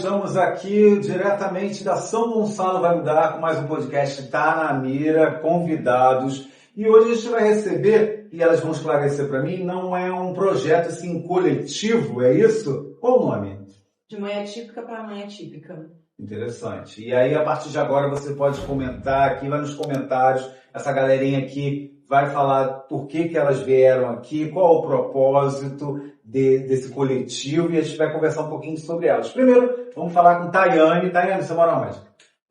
estamos aqui diretamente da São Gonçalo Vai Mudar com mais um podcast Tá na Mira, convidados. E hoje a gente vai receber, e elas vão esclarecer para mim, não é um projeto assim coletivo, é isso? Qual o nome? De manhã típica para manhã típica. Interessante. E aí, a partir de agora, você pode comentar aqui, lá nos comentários, essa galerinha aqui vai falar por que elas vieram aqui, qual o propósito desse coletivo, e a gente vai conversar um pouquinho sobre elas. Primeiro, vamos falar com Tayane. Tayane, você mora onde?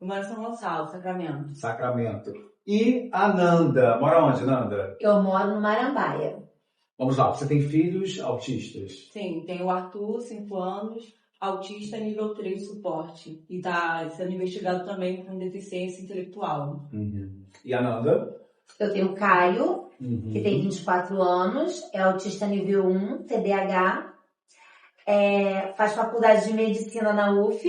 Eu moro em São Gonçalo, Sacramento. Sacramento. E a Nanda. Mora onde, Nanda? Eu moro no Marambaia. Vamos lá, você tem filhos autistas? Sim, tenho o Arthur, 5 anos, autista nível 3 suporte. E está sendo investigado também com deficiência intelectual. Uhum. E a Nanda? Eu tenho o Caio, que tem 24 anos, é autista nível 1, TDAH, faz faculdade de medicina na UF.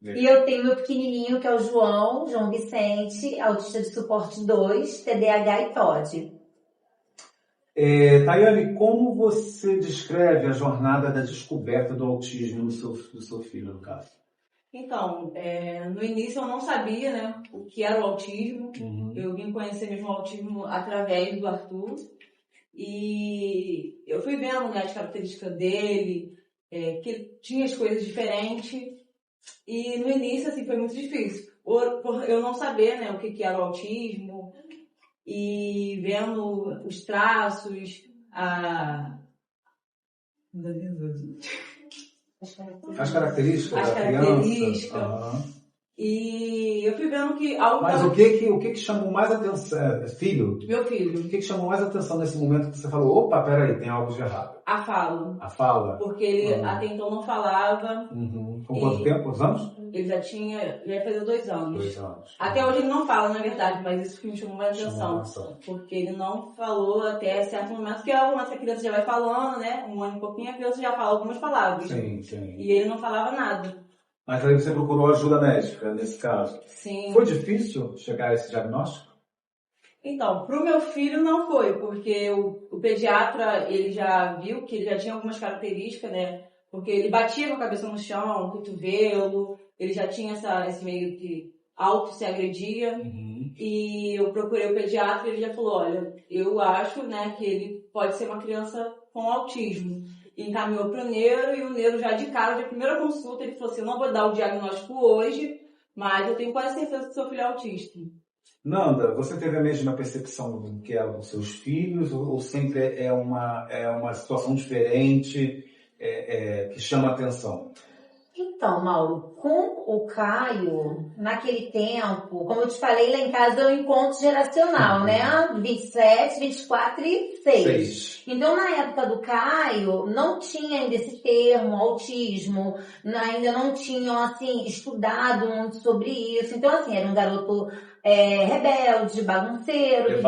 E eu tenho meu pequenininho, que é o João Vicente, autista de suporte 2, TDAH e TOD. Tayane, como você descreve a jornada da descoberta do autismo do seu filho, no caso? Então, no início eu não sabia, né, o que era o autismo. Uhum. Eu vim conhecer mesmo o autismo através do Arthur. E eu fui vendo, né, as características dele, que tinha as coisas diferentes. E no início, assim, foi muito difícil. Por eu não saber, né, o que era o autismo. E vendo os traços, As características da criança. Uhum. E eu fui vendo que algo... Mas o que chamou mais atenção? Filho? Meu filho. O que chamou mais atenção nesse momento que você falou, opa, peraí, tem algo de errado? A fala. A fala? Porque ele até então não falava. Uhum. Com quanto tempo? Os anos? Ele já ia fazer 2 anos. 2 anos. Até hoje ele não fala, na verdade, mas isso que me chamou mais atenção. Porque ele não falou até certo momento, que é o momento que a criança já vai falando, né? Um ano e pouquinho, a criança já fala algumas palavras. Sim, sim. E ele não falava nada. Mas aí você procurou ajuda médica, nesse caso. Sim. Foi difícil chegar a esse diagnóstico? Então, pro meu filho não foi, porque o pediatra, ele já viu que ele já tinha algumas características, né? Porque ele batia com a cabeça no chão, o cotovelo, ele já tinha esse meio que auto se agredia. Uhum. E eu procurei o pediatra e ele já falou, olha, eu acho, né, que ele pode ser uma criança com autismo. E encaminhou para o neuro, e o neuro já de cara, de primeira consulta, ele falou assim, eu não vou dar o diagnóstico hoje, mas eu tenho quase certeza que seu filho é autista. Nanda, você teve a mesma percepção do que é os seus filhos, ou sempre é uma situação diferente que chama a atenção? Então, Mauro, com o Caio, naquele tempo, como eu te falei, lá em casa é um encontro geracional, né? 27, 24 e 6. Então, na época do Caio, não tinha ainda esse termo, autismo, ainda não tinham, assim, estudado muito sobre isso. Então, assim, era um garoto rebelde, bagunceiro,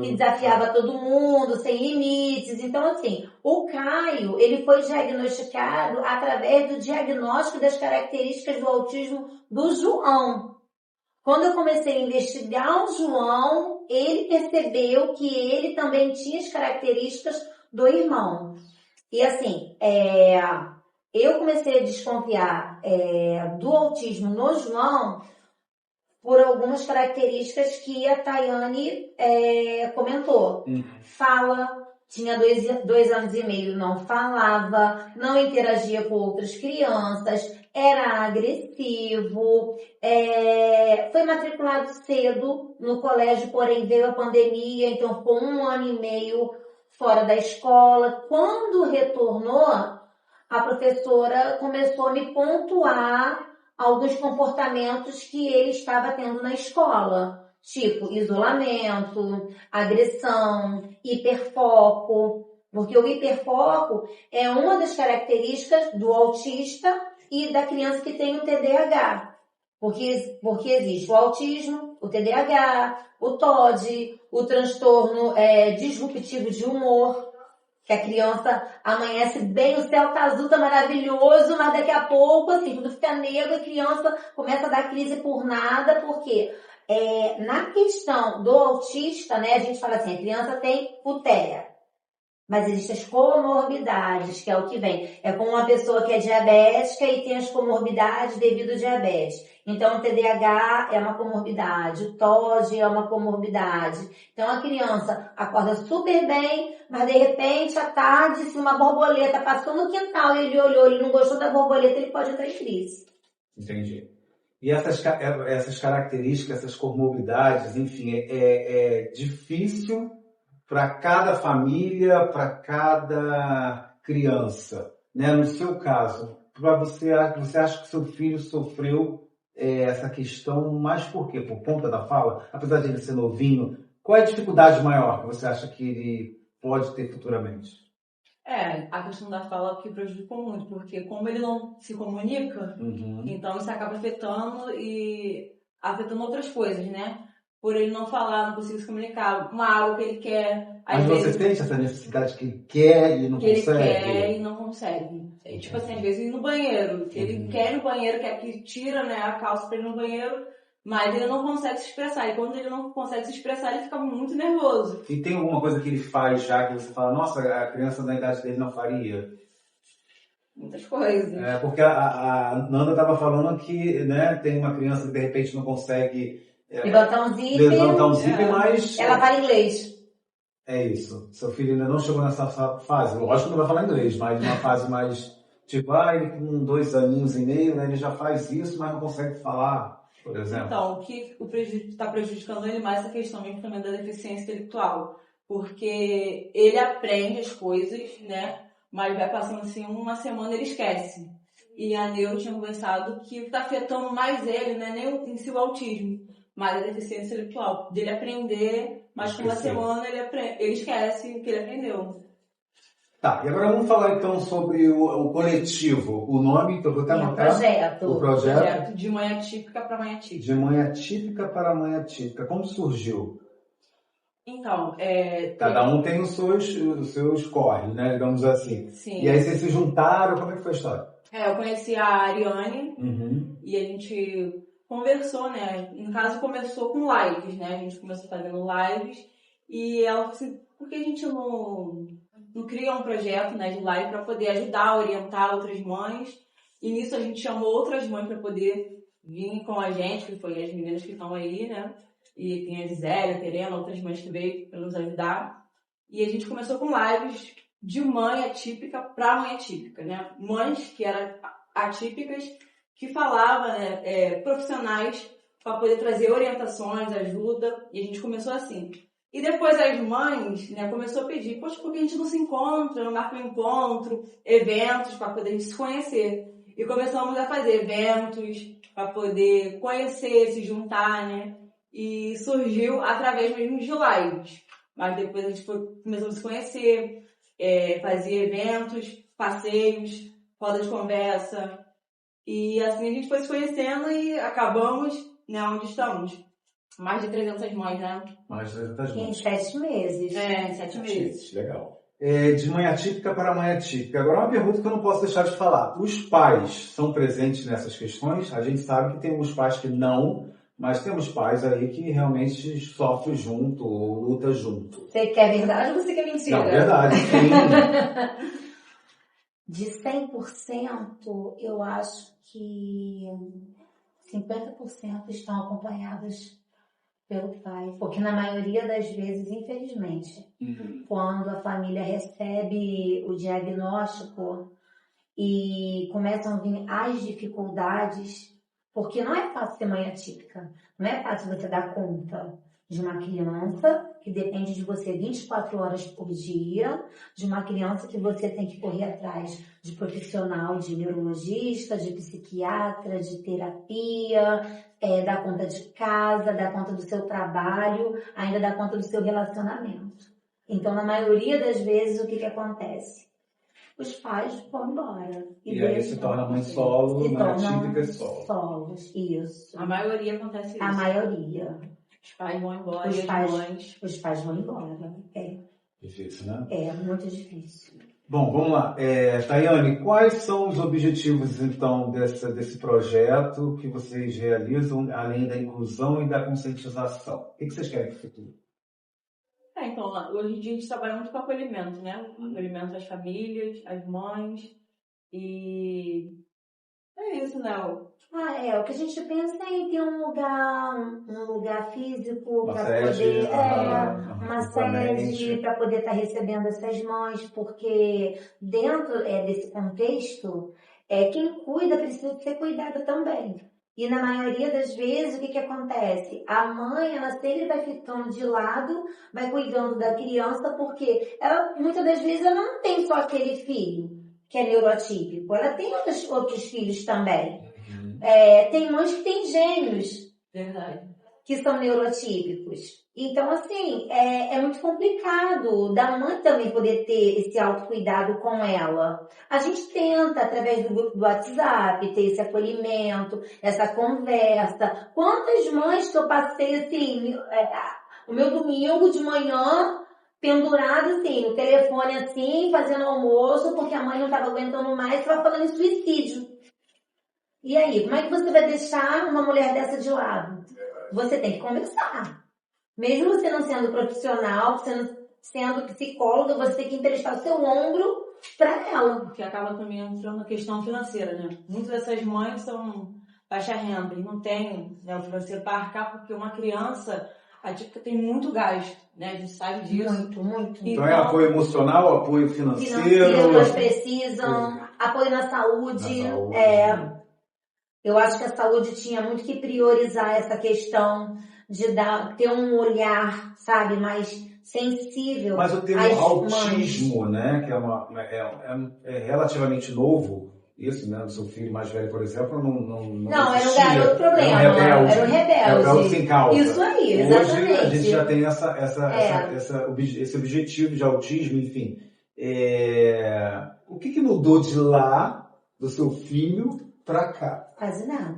que desafiava todo mundo, sem limites. Então, assim, o Caio, ele foi diagnosticado através do diagnóstico das características do autismo do João. Quando eu comecei a investigar o João, ele percebeu que ele também tinha as características do irmão. E assim, eu comecei a desconfiar do autismo no João por algumas características que a Tayane comentou. Fala, tinha 2 anos e meio, não falava, não interagia com outras crianças, era agressivo, foi matriculado cedo no colégio, porém veio a pandemia, então ficou 1 ano e meio fora da escola. Quando retornou, a professora começou a me pontuar alguns comportamentos que ele estava tendo na escola, tipo isolamento, agressão, hiperfoco, porque o hiperfoco é uma das características do autista e da criança que tem o TDAH, porque existe o autismo, o TDAH, o TOD, o transtorno disruptivo de humor, que a criança amanhece bem, o céu tá azul, tá maravilhoso, mas daqui a pouco, assim, tudo fica negro, a criança começa a dar crise por nada, porque na questão do autista, né, a gente fala assim, a criança tem o TEA, Mas existem as comorbidades, que é o que vem. É como uma pessoa que é diabética e tem as comorbidades devido ao diabetes. Então, o TDAH é uma comorbidade, o TOD é uma comorbidade. Então, a criança acorda super bem, mas de repente, à tarde, se uma borboleta passou no quintal e ele olhou, ele não gostou da borboleta, ele pode entrar em crise. Entendi. E essas características, essas comorbidades, enfim, é difícil para cada família, para cada criança, né? No seu caso, para você acha que seu filho sofreu essa questão, mas por quê? Por conta da fala? Apesar de ele ser novinho, qual é a dificuldade maior que você acha que ele pode ter futuramente? A questão da fala que prejudicou muito, porque como ele não se comunica, então isso acaba afetando outras coisas, né? Por ele não falar, não conseguir se comunicar, uma água que ele quer. Mas você sente essa necessidade que ele quer e não consegue? Que ele quer e não consegue. Tipo assim, às vezes ir no banheiro. Ele quer ir no banheiro, quer que tira, né, a calça pra ir no banheiro, mas ele não consegue se expressar. E quando ele não consegue se expressar, ele fica muito nervoso. E tem alguma coisa que ele faz já que você fala, nossa, a criança da idade dele não faria? Muitas coisas. Porque a Nanda estava falando que, né, tem uma criança que de repente não consegue levantar um zíper, mas ela fala inglês. É isso. Seu filho ainda não chegou nessa fase. Lógico que não vai falar inglês, mas uma fase mais tipo, ele com 2 aninhos e meio, né, ele já faz isso, mas não consegue falar, por exemplo. Então, o que está prejudicando ele mais é a questão mesmo também da deficiência intelectual. Porque ele aprende as coisas, né? Mas vai passando assim, uma semana ele esquece. E a neuro tinha conversado que está afetando mais ele, né? Nem em si o autismo, mas a deficiência intelectual. Dele aprender, mas com uma semana ele esquece o que ele aprendeu. Tá, e agora vamos falar então sobre o coletivo. O nome, então, vou até anotar. O projeto. De mãe atípica para mãe atípica. De mãe atípica para mãe atípica. Como surgiu? Então, cada um tem os seus corres, né? Digamos assim. Sim. E aí vocês se juntaram, como é que foi a história? Eu conheci a Ariane e a gente conversou, né? No caso, começou com lives, né? A gente começou fazendo lives e ela falou assim, por que a gente não cria um projeto, né, de live para poder ajudar, orientar outras mães? E nisso a gente chamou outras mães para poder vir com a gente, que foi as meninas que estão aí, né? E tem a Gisele, a Terena, outras mães que veio para nos ajudar. E a gente começou com lives de mãe atípica para mãe atípica, né? Mães que eram atípicas, que falavam, né, profissionais para poder trazer orientações, ajuda. E a gente começou assim. E depois as mães, né, começou a pedir, poxa, por que a gente não se encontra, não marca um encontro, eventos para poder a gente se conhecer. E começamos a fazer eventos para poder conhecer, se juntar, né? E surgiu através mesmo de lives. Mas depois a gente começou a se conhecer, fazia eventos, passeios, roda de conversa. E assim a gente foi se conhecendo e acabamos, né, onde estamos. Mais de 300 mães, né? Mais de 300 mães. Em 7 meses. Em 7 meses. Legal. De mãe atípica para mãe atípica. Agora uma pergunta que eu não posso deixar de falar. Os pais são presentes nessas questões? A gente sabe que tem uns pais que não, mas temos pais aí que realmente sofrem junto ou lutam junto. Você quer verdade ou você quer mentira? Não, verdade, sim. De 100%, eu acho que 50% estão acompanhadas pelo pai. Porque na maioria das vezes, infelizmente, quando a família recebe o diagnóstico e começam a vir as dificuldades, porque não é fácil ser mãe atípica, não é fácil você dar conta de uma criança que depende de você 24 horas por dia, de uma criança que você tem que correr atrás de profissional, de neurologista, de psiquiatra, de terapia, dar conta de casa, dar conta do seu trabalho, ainda dar conta do seu relacionamento. Então, na maioria das vezes, o que acontece? Os pais vão embora. E aí se torna mãe solo, mãe atípica solo. Solos, isso. A maioria acontece isso. A maioria. Os pais vão embora, os pais vão embora. Difícil, né? É muito difícil. Bom, vamos lá. Tayane, quais são os objetivos, então, desse projeto que vocês realizam, além da inclusão e da conscientização? O que vocês querem para o futuro? então, hoje em dia a gente trabalha muito com acolhimento, né? Acolhimento das famílias, as mães, e é isso, né? O que a gente pensa é em ter um lugar físico Uma para sede, poder, uma sede para poder estar recebendo essas mães, porque dentro desse contexto, quem cuida precisa ser cuidada também. E na maioria das vezes, o que acontece? A mãe, ela sempre vai ficando de lado, vai cuidando da criança, porque ela, muitas das vezes, ela não tem só aquele filho que é neuroatípico, ela tem outros filhos também. Tem mães que têm gêmeos. Verdade. Que são neuroatípicos. Então, assim, é muito complicado da mãe também poder ter esse autocuidado com ela. A gente tenta, através do grupo do WhatsApp, ter esse acolhimento, essa conversa. Quantas mães que eu passei, assim, o meu domingo de manhã, pendurado, assim, no telefone, assim, fazendo almoço, porque a mãe não estava aguentando mais, estava falando em suicídio. E aí, como é que você vai deixar uma mulher dessa de lado? Você tem que conversar. Mesmo você não sendo profissional, você não sendo psicóloga, você tem que emprestar o seu ombro para ela. Porque acaba também entrando na questão financeira, né? Muitas dessas mães são baixa renda e não tem, né, o financeiro para arcar, porque uma criança, a típica tem muito gasto, né? A gente sabe disso. Muito. Então é apoio emocional, apoio financeiro. Elas precisam, apoio na saúde. Eu acho que a saúde tinha muito que priorizar essa questão de ter um olhar, sabe, mais sensível. Mas o termo autismo, né, que é relativamente novo, isso, né, o seu filho mais velho, por exemplo, não era um garoto problema, era um rebelde. Era sem causa. Isso aí, exatamente. Hoje a gente já tem esse objetivo de autismo, enfim. O que mudou de lá, do seu filho, para cá? Quase nada.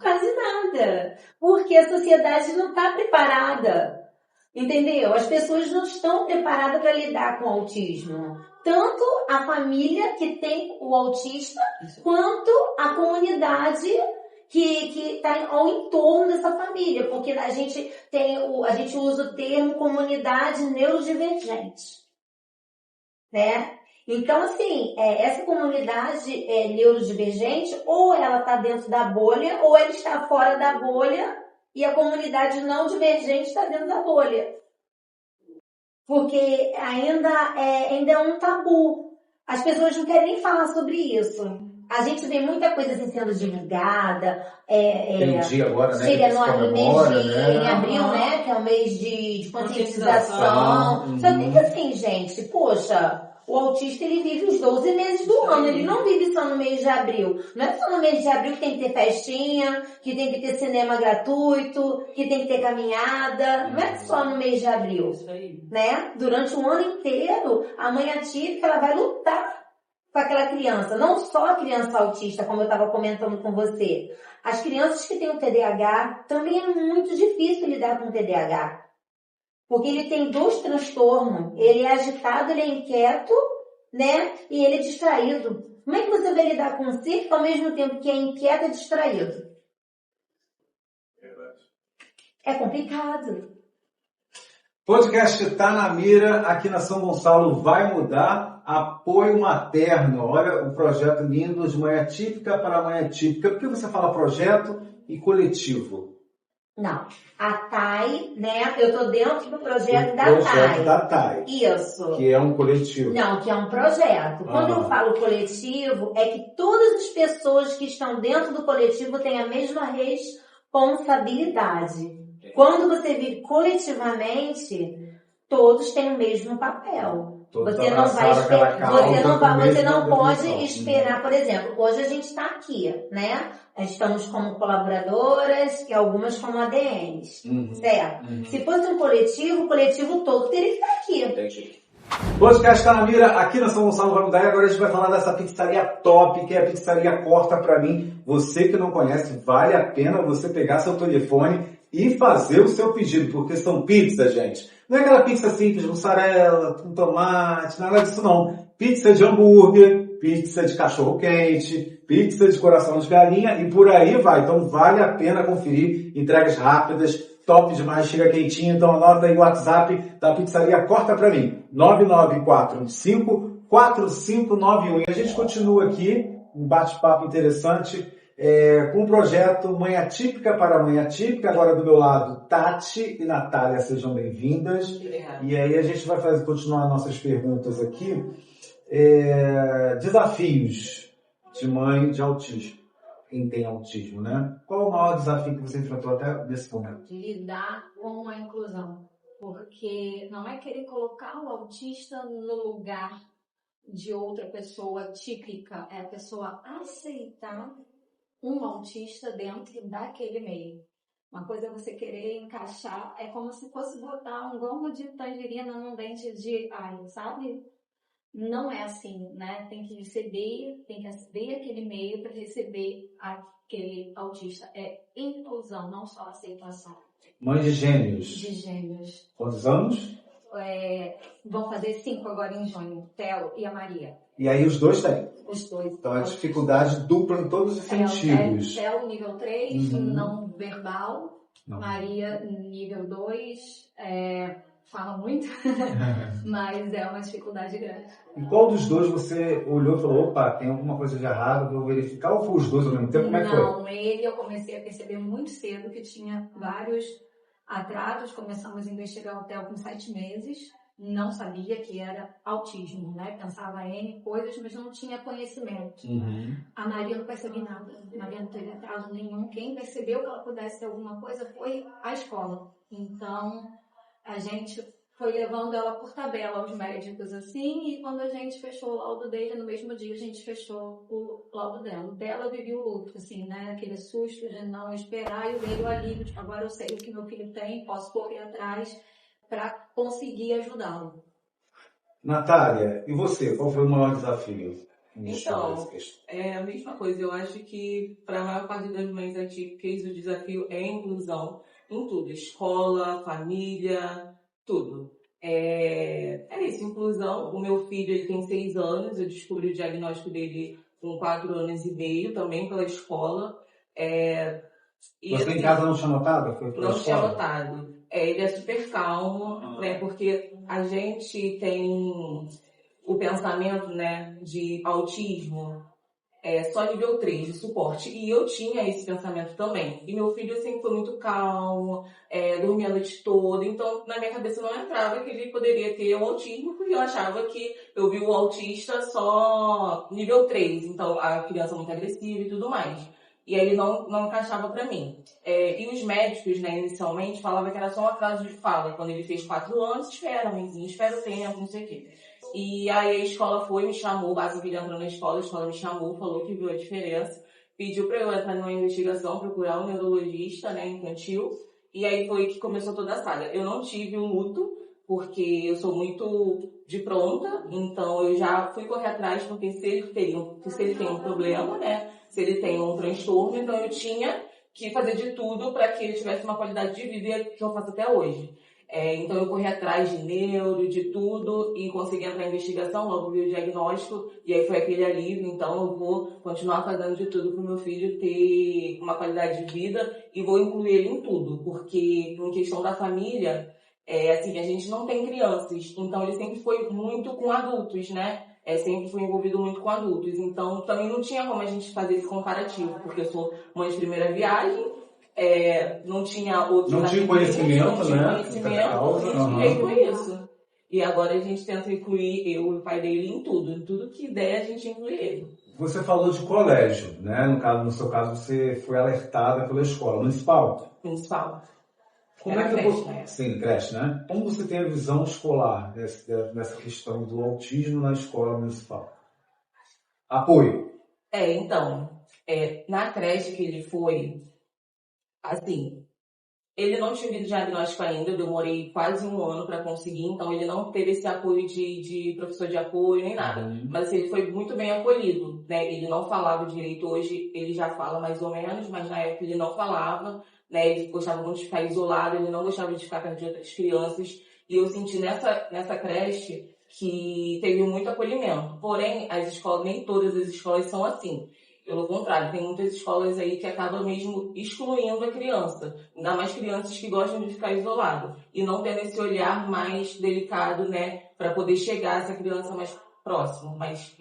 Quase nada. Porque a sociedade não está preparada. Entendeu? As pessoas não estão preparadas para lidar com o autismo. Tanto a família que tem o autista, quanto a comunidade que está ao entorno dessa família. Porque a gente usa o termo comunidade neurodivergente. Né? Então, assim, essa comunidade neurodivergente, ou ela está dentro da bolha, ou ela está fora da bolha, e a comunidade não divergente está dentro da bolha. Porque ainda é um tabu. As pessoas não querem nem falar sobre isso. A gente vê muita coisa assim sendo divulgada. Tem um dia agora, né? Chega no mês em abril, né? Que é o mês de conscientização. Só tem que assim, gente, poxa... O autista, ele vive os 12 meses do ano, ele não vive só no mês de abril. Não é só no mês de abril que tem que ter festinha, que tem que ter cinema gratuito, que tem que ter caminhada. Não é só no mês de abril, né? Durante o ano inteiro, a mãe atípica, ela vai lutar com aquela criança. Não só a criança autista, como eu estava comentando com você. As crianças que têm o TDAH, também é muito difícil lidar com o TDAH. Porque ele tem 2 transtornos. Ele é agitado, ele é inquieto, né? E ele é distraído. Como é que você vai lidar com um ser ao mesmo tempo que é inquieto e distraído? É complicado. Podcast Tá na Mira, aqui na São Gonçalo vai mudar. Apoio materno. Olha o projeto lindo de Mãe Atípica para Mãe Atípica. Por que você fala projeto e coletivo? Não. A TAI, né? Eu tô dentro do projeto da TAI. Projeto da TAI. Isso. Que é um coletivo. Não, que é um projeto. Quando eu falo coletivo, é que todas as pessoas que estão dentro do coletivo têm a mesma responsabilidade. Quando você vive coletivamente, todos têm o mesmo papel. Você não vai você não pode esperar, por exemplo, hoje a gente está aqui, né? Estamos como colaboradoras e algumas como ADNs, certo? Se fosse um coletivo, o coletivo todo teria que estar aqui. Entendi. Podcast Tá na Mira, aqui na São Gonçalo vai mudar e agora a gente vai falar dessa pizzaria top, que é a pizzaria Corta Pra Mim. Você que não conhece, vale a pena você pegar seu telefone e fazer o seu pedido, porque são pizzas, gente. Não é aquela pizza simples, mussarela, com tomate, nada disso não. Pizza de hambúrguer, pizza de cachorro-quente, pizza de coração de galinha e por aí vai. Então vale a pena conferir, entregas rápidas, top demais, chega quentinho. Então anota aí o WhatsApp da pizzaria Corta Pra Mim, 99415-4591. E a gente continua aqui, um bate-papo interessante, com o projeto Mãe Atípica para Mãe Atípica. Agora do meu lado, Tati e Natália, sejam bem-vindas. Obrigada. E aí a gente vai continuar nossas perguntas aqui. Desafios de mãe de autismo. Quem tem autismo, né? Qual o maior desafio que você enfrentou até nesse momento? Lidar com a inclusão. Porque não é querer colocar o autista no lugar de outra pessoa típica, é a pessoa aceitar um autista dentro daquele meio. Uma coisa é você querer encaixar, é como se fosse botar um gomo de tangerina num dente de alho, sabe? Não é assim, né? Tem que receber aquele meio para receber aquele autista. É inclusão, não só aceitação. Mãe de gêmeos. De gêmeos. Quantos anos? Vão fazer 5 agora em junho, Theo e a Maria. E aí os dois têm. Os dois. Então é dificuldade dupla em todos os sentidos. Theo nível 3, Uhum. não verbal. Não. Maria nível 2, fala muito, mas é uma dificuldade grande. E qual dos dois você olhou e falou, opa, tem alguma coisa de errado, vou verificar? Ou foi os dois ao mesmo tempo? Como é que foi? Não, ele eu comecei a perceber muito cedo que tinha vários atrasos. Começamos a investigar o Theo com 7 meses. Não sabia que era autismo, né? Pensava em coisas, mas não tinha conhecimento. Uhum. A Maria não percebeu nada. A Maria não teve atraso nenhum. Quem percebeu que ela pudesse ter alguma coisa foi a escola. Então, a gente foi levando ela por tabela aos médicos, assim, e quando a gente fechou o laudo dele, no mesmo dia a gente fechou o laudo dela. O dela eu vivi o luto, assim, né? Aquele susto de não esperar, e o dele o alívio, tipo, agora eu sei o que meu filho tem, posso correr atrás para conseguir ajudá-lo. Natália, e você? Qual foi o maior desafio? Então, é a mesma coisa. Eu acho que para a maior parte das mães atípicas o desafio é a inclusão em tudo. Escola, família, tudo. É isso, inclusão. O meu filho ele tem 6 anos, eu descobri o diagnóstico dele com 4 anos e meio, também pela escola. E, você assim, em casa não tinha notado? Foi pela não tinha escola? notado. Ele é super calmo, né? Porque a gente tem o pensamento, né, de autismo só nível 3 de suporte. E eu tinha esse pensamento também. E meu filho sempre foi muito calmo, dormia a noite toda. Então, na minha cabeça não entrava que ele poderia ter o autismo, porque eu achava que eu vi o autista só nível 3. Então, a criança muito agressiva e tudo mais. E aí ele não encaixava pra mim. E os médicos, né, inicialmente, falavam que era só um atraso de fala. Quando ele fez 4 anos, espera, mãezinha, espera o tempo, não sei o quê. E aí a escola me chamou, básico que ele entrou na escola, a escola me chamou, falou que viu a diferença, pediu pra eu entrar numa investigação, procurar um neurologista, né, infantil. E aí foi que começou toda a saga. Eu não tive um luto, porque eu sou muito de pronta, então eu já fui correr atrás, porque se ele tem um problema, né, se ele tem um transtorno, então eu tinha que fazer de tudo para que ele tivesse uma qualidade de vida que eu faço até hoje. Então eu corri atrás de neuro, de tudo, e consegui entrar em investigação, logo vi o diagnóstico, e aí foi aquele alívio. Então eu vou continuar fazendo de tudo para o meu filho ter uma qualidade de vida e vou incluir ele em tudo, porque em questão da família, assim, a gente não tem crianças, então ele sempre foi muito com adultos, né? Sempre fui envolvido muito com adultos, então também não tinha como a gente fazer esse comparativo, porque eu sou mãe de primeira viagem, não tinha outros não tinha conhecimento, né? E foi isso. E agora a gente tenta incluir eu e o pai dele em tudo que der a gente inclui ele. Você falou de colégio, né? No seu caso, você foi alertada pela escola municipal. Municipal. Como é que você... Sim, creche, né? Como você tem a visão escolar nessa questão do autismo na escola municipal? Apoio. Então, na creche que ele foi, assim, ele não tinha diagnóstico ainda, eu demorei quase 1 ano para conseguir, então ele não teve esse apoio de professor de apoio nem nada. Mas assim, ele foi muito bem acolhido, né? Ele não falava direito, hoje ele já fala mais ou menos, mas na época ele não falava. Né, ele gostava muito de ficar isolado, ele não gostava de ficar perto de outras crianças. E eu senti nessa creche que teve muito acolhimento. Porém, as escolas, nem todas as escolas são assim. Pelo contrário, tem muitas escolas aí que acabam mesmo excluindo a criança. Ainda mais crianças que gostam de ficar isoladas. E não tendo esse olhar mais delicado, né? Para poder chegar a essa criança mais próximo. Mas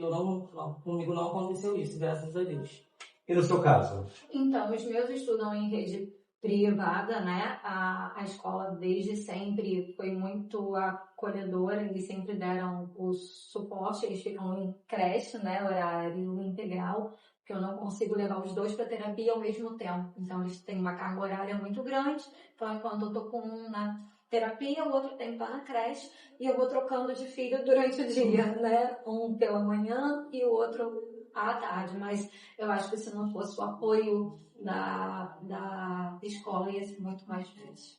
comigo não aconteceu isso, graças a Deus. E no seu caso? Então, os meus estudam em rede privada, né? A escola desde sempre foi muito acolhedora, eles sempre deram o suporte, eles ficam em creche, né? Horário integral, porque eu não consigo levar os dois para terapia ao mesmo tempo. Então, eles têm uma carga horária muito grande. Então, enquanto eu tô com um na terapia, o outro tem que estar na creche, e eu vou trocando de filho durante o dia, né? Um pela manhã e o outro à tarde. Mas eu acho que se não fosse o apoio da escola, ia ser muito mais difícil.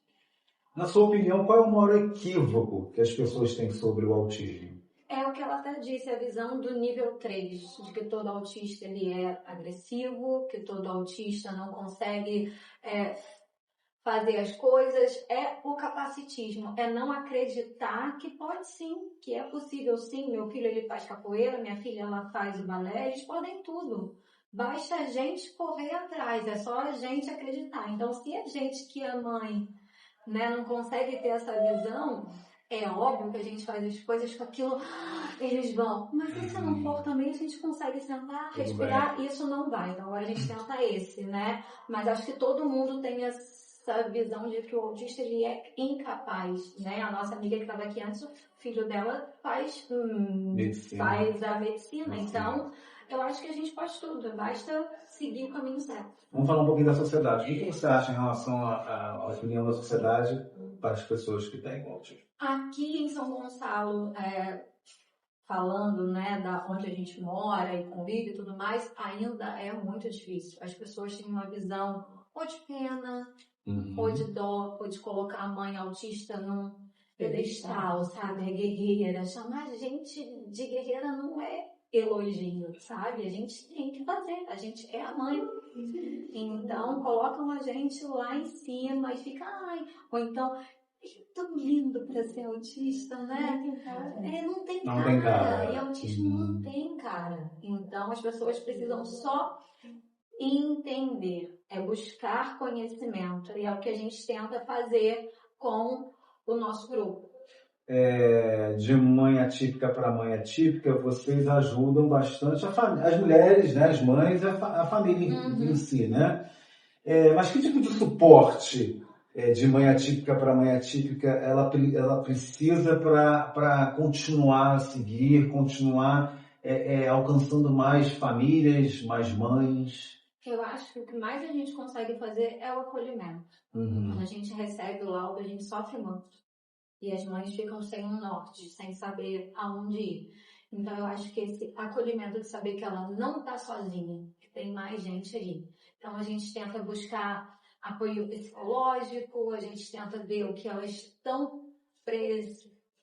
Na sua opinião, qual é o maior equívoco que as pessoas têm sobre o autismo? É o que ela até disse, a visão do nível 3, de que todo autista ele é agressivo, que todo autista não consegue fazer as coisas. É o capacitismo, é não acreditar que pode sim, que é possível sim. Meu filho ele faz capoeira, minha filha ela faz balé, eles podem tudo. Basta a gente correr atrás, é só a gente acreditar. Então, se a gente que é mãe, né, não consegue ter essa visão, é óbvio que a gente faz as coisas com aquilo, eles vão. Mas e se não for também, a gente consegue sentar, respirar, isso não vai. Então, agora a gente tenta esse, né? Mas acho que todo mundo tem essa visão de que o autista ele é incapaz, né? A nossa amiga que estava aqui antes, o filho dela faz a medicina. Então, eu acho que a gente pode tudo, basta seguir o caminho certo. Vamos falar um pouquinho da sociedade. O que você acha em relação à opinião da sociedade para as pessoas que têm autismo? Aqui em São Gonçalo, falando, né, da onde a gente mora e convive e tudo mais, ainda é muito difícil. As pessoas têm uma visão ou de pena, ou de dó, ou de colocar a mãe autista num pedestal, sabe? É guerreira. Chamar a gente de guerreira não é elogio, sabe? A gente tem que fazer, a gente é a mãe. Então, colocam a gente lá em cima e fica, ou então, tão lindo pra ser autista, né? Não tem cara. E autismo não tem cara. Então, as pessoas precisam só entender, buscar conhecimento. E é o que a gente tenta fazer com o nosso grupo. De mãe atípica para mãe atípica, vocês ajudam bastante as mulheres, né, as mães, a família em si, né? Mas que tipo de suporte de mãe atípica para mãe atípica ela precisa para continuar a seguir, continuar alcançando mais famílias, mais mães? Eu acho que o que mais a gente consegue fazer é o acolhimento. Quando a gente recebe o laudo, a gente sofre muito. E as mães ficam sem um norte, sem saber aonde ir. Então, eu acho que esse acolhimento de saber que ela não está sozinha, que tem mais gente aí. Então, a gente tenta buscar apoio psicológico, a gente tenta ver o que elas estão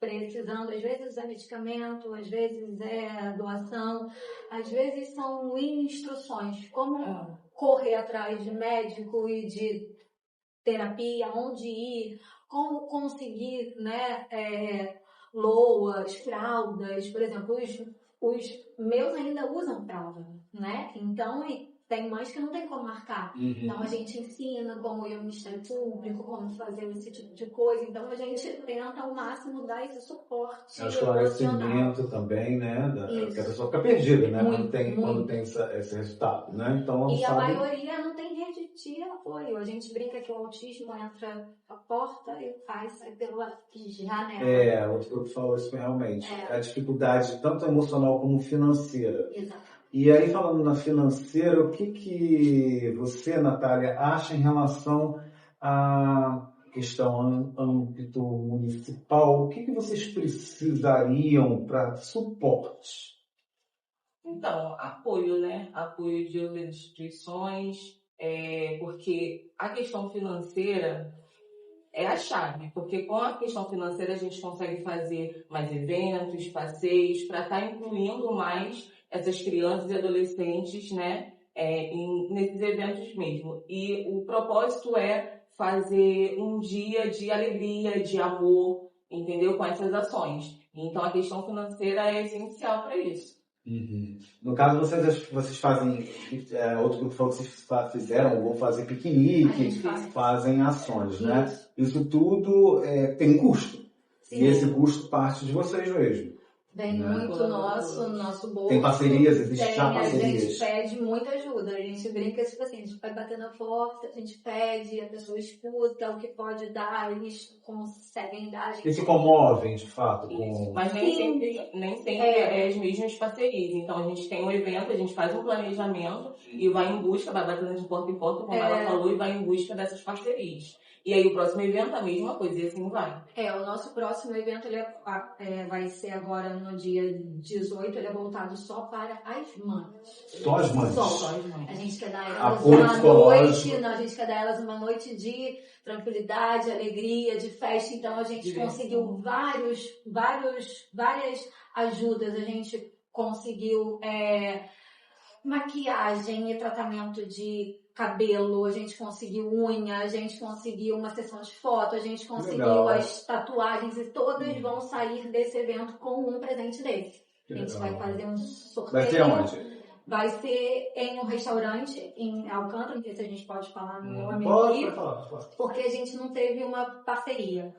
precisando. Às vezes é medicamento, às vezes é doação, às vezes são instruções, como correr atrás de médico e de terapia, onde ir, como conseguir, né, loas, fraldas, por exemplo, os meus ainda usam fralda, né? Então, tem mães que não tem como marcar. Então, a gente ensina como ir ao Ministério Público, como fazer esse tipo de coisa. Então, a gente tenta ao máximo dar esse suporte. É o esclarecimento também, né? Porque a pessoa fica perdida, né? Quando tem esse resultado, né? Então, a maioria não tem rede de apoio. A gente brinca que o autismo entra a porta e sai pela janela. O que falou isso realmente. A dificuldade, tanto emocional como financeira. Exato. E aí, falando na financeira, o que você, Natália, acha em relação à questão âmbito municipal? O que vocês precisariam para suporte? Então, apoio, né? Apoio de outras instituições, porque a questão financeira é a chave, porque com a questão financeira a gente consegue fazer mais eventos, passeios, para estar incluindo mais essas crianças e adolescentes, né, nesses eventos mesmo. E o propósito é fazer um dia de alegria, de amor, entendeu? Com essas ações. Então a questão financeira é essencial para isso. Uhum. No caso, vocês fazem, outro grupo falou que vocês fizeram, ou vão fazer A piquenique, gente faz. fazem ações, né? Isso tudo tem um custo. Sim. E esse custo parte de vocês mesmo. Vem Né? muito nosso bolso. Tem parcerias, existe já A parcerias. gente pede muita ajuda. A gente brinca tipo assim, a gente vai bater na porta, a gente pede, a pessoa escuta o que pode dar, eles conseguem dar. A gente... E se comovem, de fato, com... Mas nem sempre é as mesmas parcerias. Então a gente tem um evento, a gente faz um planejamento e vai em busca, vai batendo de porta em porta, como ela falou, e vai em busca dessas parcerias. E aí o próximo evento a mesma coisa, e assim vai. O nosso próximo evento ele vai ser agora no dia 18, ele é voltado só para as mães. Só as mães. Só. as mães. A gente quer dar elas Apoio uma psicológico. noite, a gente quer dar elas uma noite de tranquilidade, alegria, de festa. Então a gente conseguiu várias ajudas. A gente conseguiu maquiagem e tratamento de cabelo, a gente conseguiu unha, a gente conseguiu uma sessão de foto, a gente conseguiu Legal. as tatuagens e todas vão sair desse evento com um presente desse. A gente Legal. vai fazer um sorteio. Vai ser onde? Vai ser em um restaurante em Alcântara, não sei se a gente pode falar no nome Pode aqui, falar. porque a gente não teve uma parceria.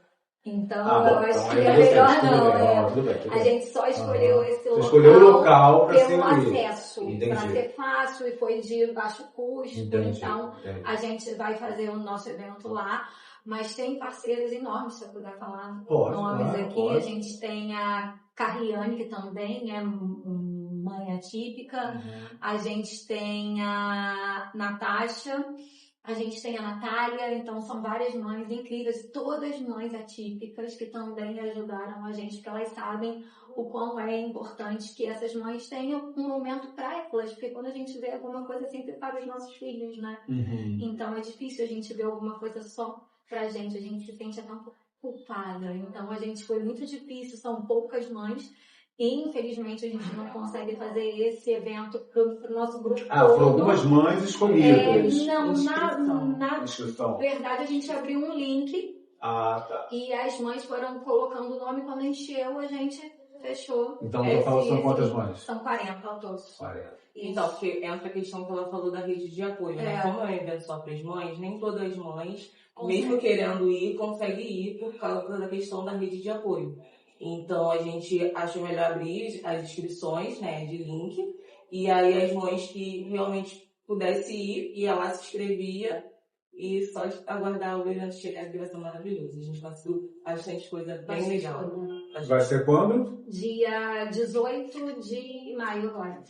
Então, Bom, eu acho então que aí é melhor tudo não. bem, tudo bem. A gente só escolheu esse Você local, escolheu o local para ser pelo ali. acesso, Entendi. para ser fácil e foi de baixo custo. Entendi. Então, a gente vai fazer o nosso evento lá, mas tem parceiros enormes, se eu puder falar Pode, nomes claro, aqui. pode. A gente tem a Carriane, que também é mãe atípica. A gente tem a Natasha. A gente tem a Natália, então são várias mães incríveis, todas mães atípicas que também ajudaram a gente, porque elas sabem o quão é importante que essas mães tenham um momento para elas, porque quando a gente vê alguma coisa sempre para os nossos filhos, né? Então é difícil a gente ver alguma coisa só pra gente, a gente se sente até um pouco culpada. Então a gente foi muito difícil, são poucas mães. E, infelizmente, a gente não consegue fazer esse evento pro nosso grupo todo. Foram algumas mães escolhidas. Não, na Inscrição. verdade, a gente abriu um link Tá. e as mães foram colocando o nome. Quando encheu, a gente fechou. Então, no total, são quantas mães? São 40 ao todo. 40. Então, porque entra a questão que ela falou da rede de apoio, né? Como é um evento só para as mães, nem todas as mães, mesmo querendo ir, conseguem ir por causa da questão da rede de apoio. Então, a gente acha melhor abrir as inscrições, né, de link, e aí as mães que realmente pudessem ir, ia lá, se inscrevia, e só aguardar o evento chegar, que vai ser maravilhoso. A gente conseguiu bastante coisa bem legal. Vai ser quando? Dia 18 de maio agora.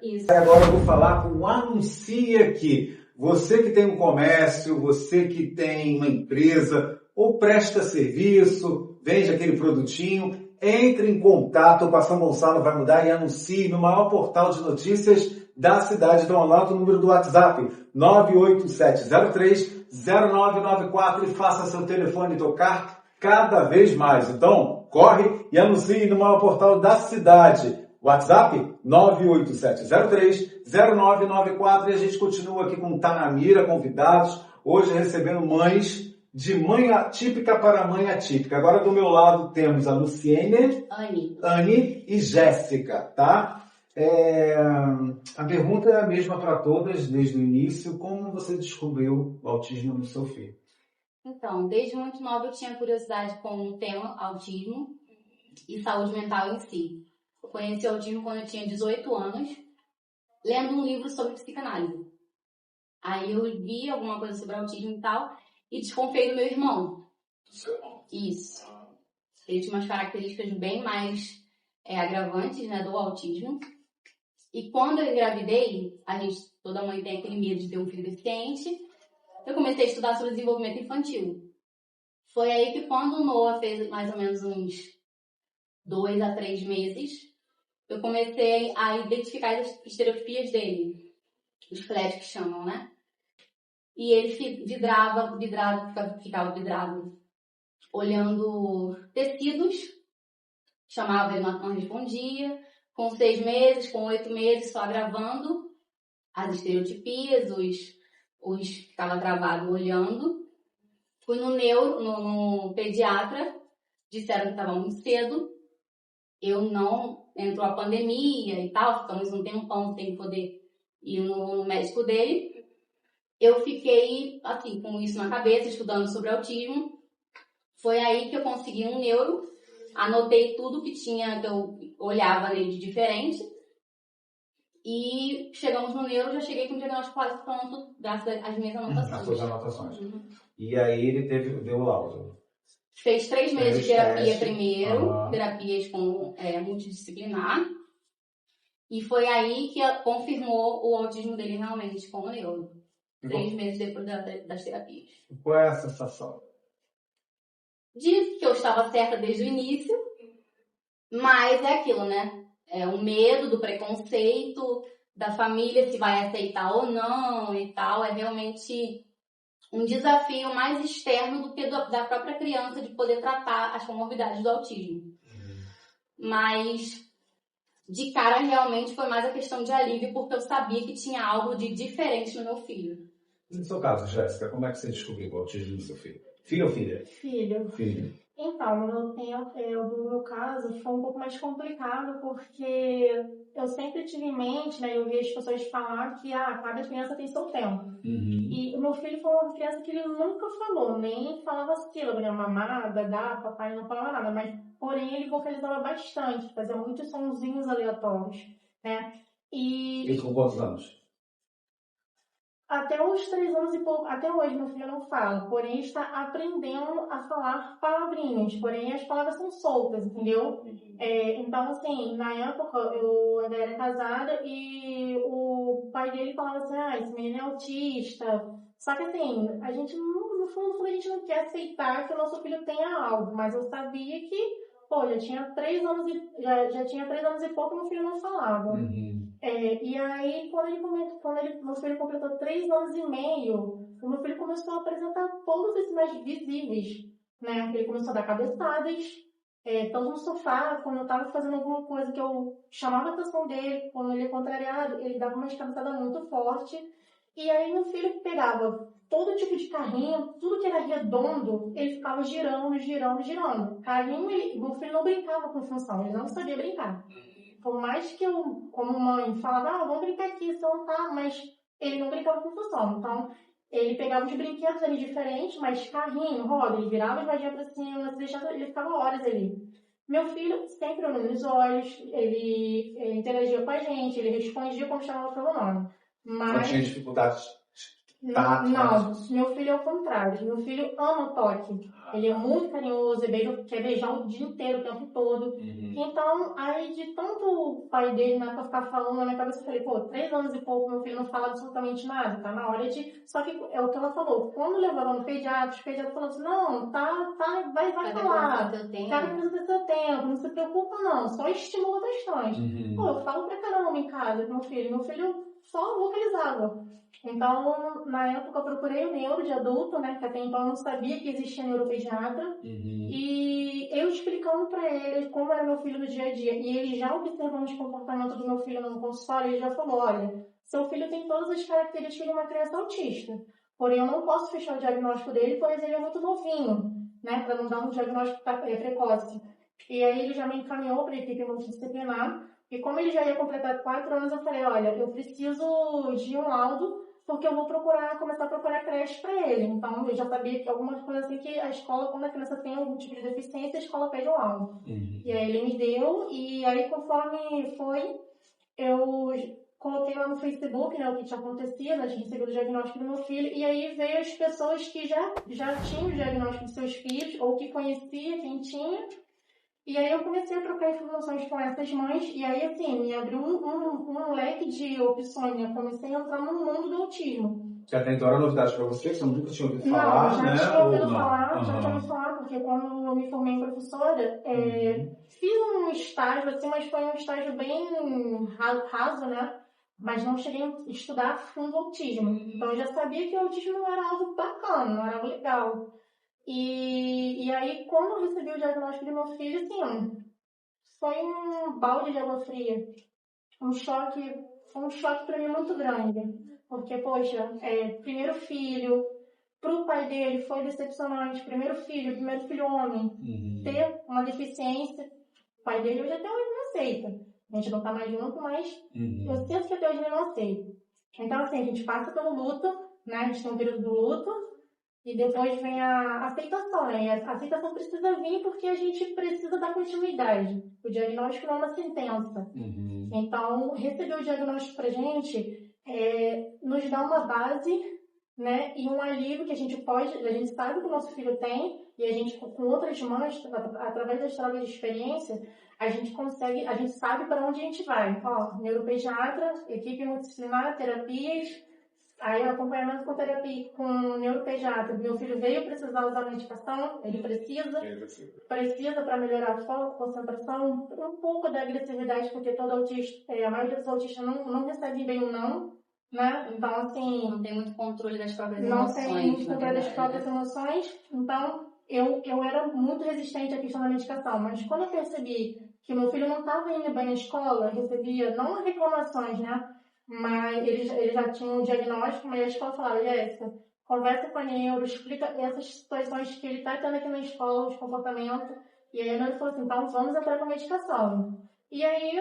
Isso. Agora eu vou falar com o Anuncia Aqui. Você que tem um comércio, você que tem uma empresa, ou presta serviço, vende aquele produtinho, entre em contato com a Ação Gonçalo Vai Mudar e anuncie no maior portal de notícias da cidade. Então anota o número do WhatsApp, 987030994, e faça seu telefone tocar cada vez mais. Então, corre e anuncie no maior portal da cidade. WhatsApp 987030994, e a gente continua aqui com Tanamira, convidados, hoje recebendo mães de mãe atípica para mãe atípica. Agora do meu lado temos a Luciene, Anne e Jéssica, tá? A pergunta é a mesma para todas desde o início. Como você descobriu o autismo no seu filho? Então, desde muito nova eu tinha curiosidade com o tema autismo e saúde mental em si. Eu conheci o autismo quando eu tinha 18 anos, lendo um livro sobre psicanálise. Aí eu vi alguma coisa sobre autismo e tal, e desconfiei do meu irmão. Isso. Ele tinha umas características bem mais agravantes, né, do autismo. E quando eu engravidei, toda mãe tem aquele medo de ter um filho deficiente, eu comecei a estudar sobre desenvolvimento infantil. Foi aí que quando o Noah fez mais ou menos uns 2 a 3 meses, eu comecei a identificar as estereotipias dele. Os flash que chamam, né? E ele ficava vidrado, olhando tecidos, chamava, ele não respondia. Com 6 meses, com 8 meses, só gravando as estereotipias, ficava gravado olhando. Fui no pediatra, disseram que estava muito cedo. Entrou a pandemia e tal, ficamos um tempão sem poder ir no médico dele. Eu fiquei, assim, com isso na cabeça, estudando sobre autismo. Foi aí que eu consegui um neuro, anotei tudo que eu olhava nele de diferente. E chegamos no neuro, já cheguei com o diagnóstico quase pronto, graças às minhas anotações. As suas anotações. E aí ele deu o laudo. Fez 3 meses de terapia testes. primeiro, terapias com multidisciplinar. E foi aí que confirmou o autismo dele realmente com o neuro. 3 meses depois das terapias. Qual é a sensação? De que eu estava certa desde o início, mas é aquilo, né? É o medo do preconceito, da família se vai aceitar ou não e tal. É realmente um desafio mais externo do que da própria criança de poder tratar as comorbidades do autismo. Mas de cara realmente foi mais a questão de alívio, porque eu sabia que tinha algo de diferente no meu filho. No seu caso, Jéssica, como é que você descobriu o autismo do seu filho? Filho ou filha? Filho. Então, no meu caso, foi um pouco mais complicado, porque eu sempre tive em mente, né, eu vi as pessoas falar que cada criança tem seu tempo. E o meu filho foi uma criança que ele nunca falou, nem falava sílaba, né, mamá, dadá, papai, não falava nada, mas porém ele vocalizava bastante, fazia muitos sonzinhos aleatórios, né. E com quantos anos? Até os 3 anos e pouco, até hoje meu filho não fala, porém está aprendendo a falar palavrinhas, porém as palavras são soltas, entendeu? Então, assim, na época eu ainda era casada e o pai dele falava assim, esse menino é autista. Só que assim, a gente, no fundo, a gente não quer aceitar que o nosso filho tenha algo, mas eu sabia que, já tinha 3 anos e pouco, meu filho não falava. E aí, meu filho completou 3 anos e meio, o meu filho começou a apresentar todos esses sinais visíveis, né? Ele começou a dar cabeçadas, tanto no sofá, quando eu estava fazendo alguma coisa que eu chamava a atenção dele, quando ele é contrariado, ele dava uma cabeçadas muito forte. E aí, meu filho pegava todo tipo de carrinho, tudo que era redondo, ele ficava girando. Carrinho, meu filho não brincava com função, ele não sabia brincar. Por mais que eu, como mãe, falava, vamos brincar aqui, mas ele não brincava com função. Então, ele pegava os brinquedos ali diferentes, mas carrinho, roda, ele virava as rodinhas pra cima, ele ficava horas ali. Meu filho sempre olhando nos olhos, ele interagia com a gente, ele respondia quando chamava pelo nome. Mas não tinha dificuldades? Não, meu filho é o contrário. Meu filho ama o toque. Ele é muito carinhoso, quer beijar o dia inteiro, o tempo todo. Então, aí de tanto o pai dele ficar falando na minha cabeça, eu falei, 3 anos e pouco, meu filho não fala absolutamente nada, tá na hora de... Só que é o que ela falou, quando levava no pediatra, o pediatra falou assim, não, vai falar. Cada coisa tem seu tempo, não se preocupa não, só estimula bastante. Eu falo pra caramba em casa com meu filho só vocalizava. Então, na época eu procurei o neuro de adulto, né, que até então eu não sabia que existia neuropediatra, e eu explicando pra ele como era meu filho no dia a dia, e ele já observando os comportamentos do meu filho no consultório, ele já falou, olha, seu filho tem todas as características de uma criança autista, porém eu não posso fechar o diagnóstico dele, pois ele é muito novinho, né, para não dar um diagnóstico precoce. E aí ele já me encaminhou para a equipe multidisciplinar, e como ele já ia completar 4 anos, eu falei, olha, eu preciso de um laudo, porque eu vou começar a procurar creche para ele. Então, eu já sabia que algumas coisas assim que a escola, quando a criança tem algum tipo de deficiência, a escola pede um laudo. E aí ele me deu, e aí conforme foi, eu coloquei lá no Facebook, né, o que tinha acontecido, né, tinha recebido o diagnóstico do meu filho, e aí veio as pessoas que já tinham o diagnóstico dos seus filhos, ou que conhecia quem tinha. E aí eu comecei a trocar informações com essas mães, e aí assim, me abriu um leque de opções, né? Eu comecei a entrar no mundo do autismo. Que até então era novidade para você, que você nunca tinha ouvido falar, já né? Tinha ouvido falar, porque quando eu me formei em professora, fiz um estágio, assim, mas foi um estágio bem raso, né? Mas não cheguei a estudar a fundo autismo. Então eu já sabia que o autismo não era algo bacana, não era algo legal. E aí, quando eu recebi o diagnóstico do meu filho, assim, foi um balde de água fria. Foi um choque para mim muito grande. Porque, poxa, primeiro filho, Pro pai dele foi decepcionante. Primeiro filho homem, ter uma deficiência. O pai dele hoje até hoje não aceita. A gente não tá mais junto, mas eu sinto que até hoje ele não aceita. Então, assim, a gente passa pelo luto, né? A gente tem um período do luto e depois vem a aceitação, né? A aceitação precisa vir porque a gente precisa dar continuidade. O diagnóstico não é uma sentença. Então, receber o diagnóstico pra gente nos dá uma base, né? E um alívio que a gente sabe que o nosso filho tem e a gente, com outras mães, através das trocas de experiência, a gente sabe para onde a gente vai. Ó, neuropediatra, equipe multidisciplinar, terapias, aí acompanhamento com terapia, com neuropediatra. Meu filho veio precisar usar medicação, ele precisa para melhorar o foco, concentração, um pouco da agressividade, porque todo autista, a maioria dos autistas não recebe bem o não, né? Então, assim... Não tem muito controle das próprias emoções. Não tem muito controle das próprias emoções, então... Eu era muito resistente à questão da medicação, mas quando eu percebi que meu filho não estava indo bem na escola, recebia, não reclamações, né? Mas ele já tinha um diagnóstico, mas a escola falava, Jéssica, conversa com a neuro, explica essas situações que ele está tendo aqui na escola, os comportamentos. E aí a neuro falou assim, então vamos entrar com a medicação. E aí